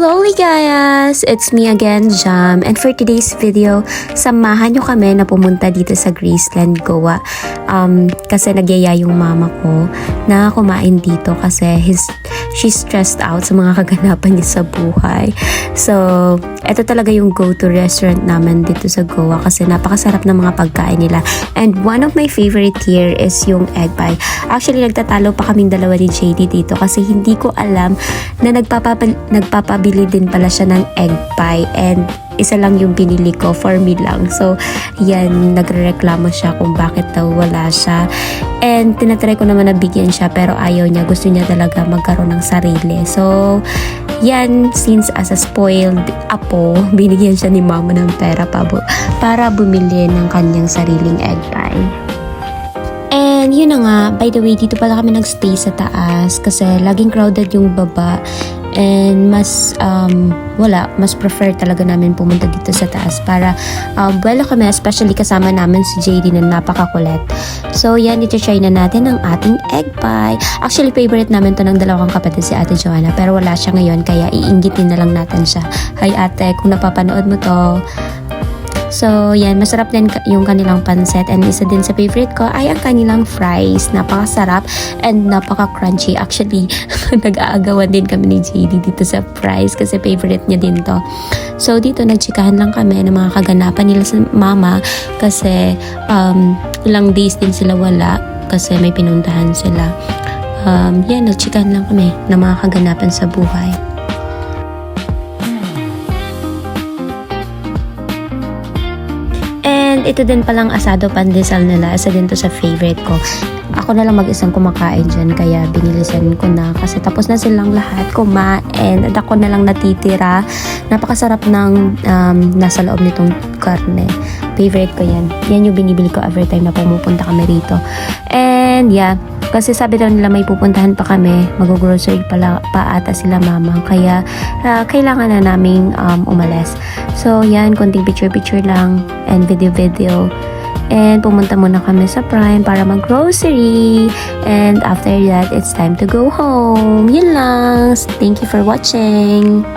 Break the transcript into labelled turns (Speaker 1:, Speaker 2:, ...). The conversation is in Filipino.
Speaker 1: Hello guys! It's me again, Jam. And for today's video, samahan nyo kami na pumunta dito sa Graceland, Goa. Kasi nagyaya yung mama ko na kumain dito kasi she's stressed out sa mga kaganapan niya sa buhay. So, ito talaga yung go-to restaurant naman dito sa Goa kasi napakasarap ng mga pagkain nila. And one of my favorite here is yung egg pie. Actually, nagtatalo pa kaming dalawa ni JD dito kasi hindi ko alam na nagpapabili din pala siya ng egg pie and isa lang yung binili ko for me lang. So, yan, nagrereklamo siya kung bakit daw wala siya. And tinatry ko naman na bigyan siya pero ayaw niya. Gusto niya talaga magkaroon ng sarili. So, yan, since as a spoiled apo, binigyan siya ni mama ng pera para bumili ng kanyang sariling egg pie. And yun na nga, by the way, dito pala kami nagstay sa taas kasi laging crowded yung baba. And mas prefer talaga namin pumunta dito sa taas para buwelo kami, especially kasama namin si JD na napakakulit. So yan, iti-try na natin ang ating egg pie. Actually, favorite namin to ng dalawang kapatid, si Ate Joanna, pero wala siya ngayon kaya iinggitin na lang natin siya. Hi ate, kung napapanood mo to. So, yan, masarap din yung kanilang pancit and isa din sa favorite ko ay ang kanilang fries. Napakasarap and napaka-crunchy. Actually, nag-aagawan din kami ni JD dito sa fries kasi favorite niya din to. So, dito nagchikahan lang kami ng mga kaganapan nila sa mama kasi ilang days din sila wala kasi may pinuntahan sila. Yan, nagchikahan lang kami ng mga kaganapan sa buhay. And ito din palang asado pandesal nila. Isa din to sa favorite ko. Ako na lang mag-isang kumakain dyan. Kaya binilisan ko na. Kasi tapos na silang lahat kumain. At ako na lang natitira. Napakasarap ng nasa loob nitong karne. Favorite ko yan. Yan yung binibili ko every time na pumupunta kami rito. And yeah. Kasi sabi daw nila may pupuntahan pa kami. Mag-grocery pa ata sila mama. Kaya kailangan na naming umalis. So yan, konting picture-picture lang. And video-video. And pumunta muna kami sa Prime para mag-grocery. And after that, it's time to go home. Yun lang. Thank you for watching.